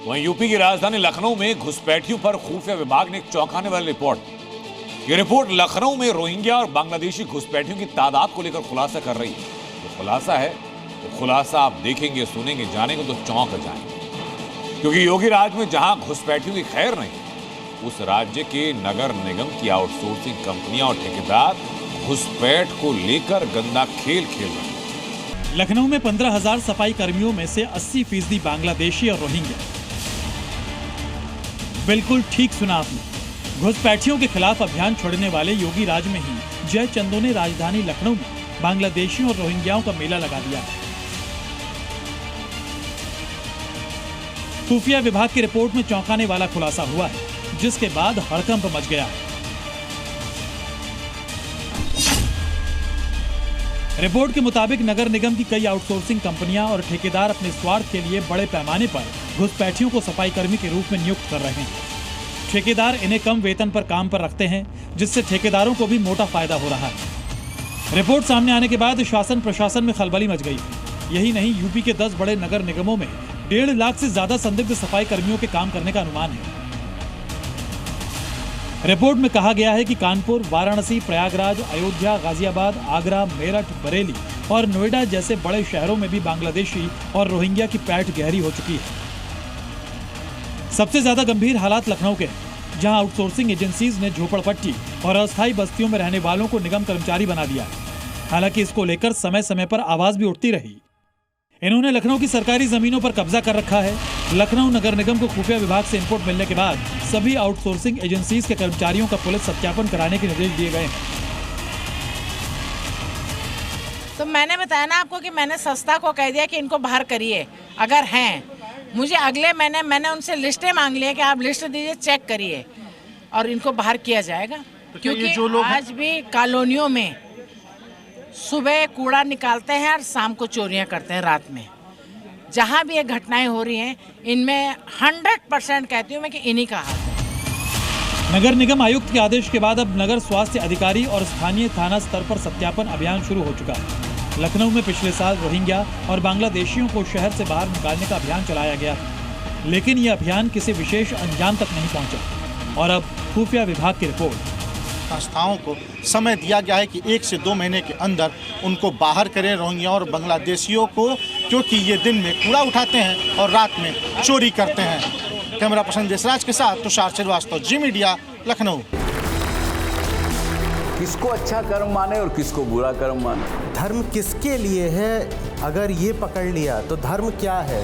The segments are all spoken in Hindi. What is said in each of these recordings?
वहीं यूपी की राजधानी लखनऊ में घुसपैठियों पर खुफिया विभाग ने एक चौंकाने वाली रिपोर्ट। ये रिपोर्ट लखनऊ में रोहिंग्या और बांग्लादेशी घुसपैठियों की तादाद को लेकर खुलासा कर रही है। तो खुलासा है, तो खुलासा आप देखेंगे, सुनेंगे, जानेंगे तो चौंक जाएंगे। क्योंकि योगी राज में जहां घुसपैठियों की खैर नहीं, उस राज्य के नगर निगम की आउटसोर्सिंग कंपनियां और ठेकेदार घुसपैठ को लेकर गंदा खेल खेल रहे हैं। लखनऊ में 15,000 सफाई कर्मियों में से 80% बांग्लादेशी और रोहिंग्या। बिल्कुल ठीक सुना आपने। घुसपैठियों के खिलाफ अभियान छोड़ने वाले योगी राज में ही जय चंदो ने राजधानी लखनऊ में बांग्लादेशियों और रोहिंग्याओं का मेला लगा दिया। खुफिया विभाग की रिपोर्ट में चौंकाने वाला खुलासा हुआ है, जिसके बाद हड़कंप मच गया है। रिपोर्ट के मुताबिक नगर निगम की कई आउटसोर्सिंग कंपनियां और ठेकेदार अपने स्वार्थ के लिए बड़े पैमाने पर घुसपैठियों को सफाई कर्मी के रूप में नियुक्त कर रहे हैं। ठेकेदार इन्हें कम वेतन पर काम पर रखते हैं, जिससे ठेकेदारों को भी मोटा फायदा हो रहा है। रिपोर्ट सामने आने के बाद शासन प्रशासन में खलबली मच गई। यही नहीं, यूपी के 10 बड़े नगर निगमों में 1.5 लाख से ज्यादा संदिग्ध सफाई कर्मियों के काम करने का अनुमान है। रिपोर्ट में कहा गया है कि कानपुर, वाराणसी, प्रयागराज, अयोध्या, गाजियाबाद, आगरा, मेरठ, बरेली और नोएडा जैसे बड़े शहरों में भी बांग्लादेशी और रोहिंग्या की पैठ गहरी हो चुकी है। सबसे ज्यादा गंभीर हालात लखनऊ के हैं, जहां आउटसोर्सिंग एजेंसीज ने झोपड़पट्टी और अस्थायी बस्तियों में रहने वालों को निगम कर्मचारी बना दिया है। हालांकि इसको लेकर समय समय पर आवाज भी उठती रही। इन्होंने लखनऊ की सरकारी जमीनों पर कब्जा कर रखा है। लखनऊ नगर निगम को खुफिया विभाग से इनपुट मिलने के बाद सभी आउटसोर्सिंग एजेंसीज के कर्मचारियों का पुलिस सत्यापन कराने के निर्देश दिए गए हैं। तो मैंने बताया ना आपको कि मैंने संस्था को कह दिया कि इनको बाहर करिए, अगर हैं। मुझे अगले महीने मैंने उनसे लिस्टें मांग ली है कि आप लिस्ट दीजिए, चेक करिए और इनको बाहर किया जाएगा। तो क्योंकि जो लोग आज भी कॉलोनियों में सुबह कूड़ा निकालते हैं और शाम को चोरियां करते हैं रात में। जहां भी ये घटनाएं हो रही हैं, इनमें 100% कहती हूँ मैं कि इन्हीं का हाथ है। नगर निगम आयुक्त के आदेश के बाद अब नगर स्वास्थ्य अधिकारी और स्थानीय थाना स्तर पर सत्यापन अभियान शुरू हो चुका है। लखनऊ में पिछले साल रोहिंग्या और बांग्लादेशियों को शहर से बाहर निकालने का अभियान चलाया गया था, लेकिन ये अभियान किसी विशेष अंजाम तक नहीं पहुंचा और अब खुफिया विभाग की रिपोर्ट। संस्थाओं को समय दिया गया है कि 1 से 2 महीने के अंदर उनको बाहर करें, रोहिंग्या और बांग्लादेशियों को, क्योंकि ये दिन में कूड़ा उठाते हैं और रात में चोरी करते हैं। कैमरा पर्सन देशराज के साथ तुषार श्रीवास्तव, जी मीडिया, लखनऊ। किसको अच्छा कर्म माने और किसको बुरा कर्म माने? धर्म किसके लिए है, अगर ये पकड़ लिया तो धर्म क्या है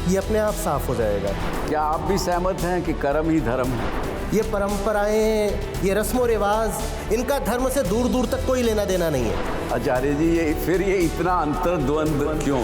ये अपने आप साफ हो जाएगा। क्या आप भी सहमत हैं कि कर्म ही धर्म है? ये परंपराएं, ये रस्मों रिवाज, इनका धर्म से दूर दूर तक कोई लेना देना नहीं है। आचार्य जी, ये इतना अंतर्द्वंद क्यों?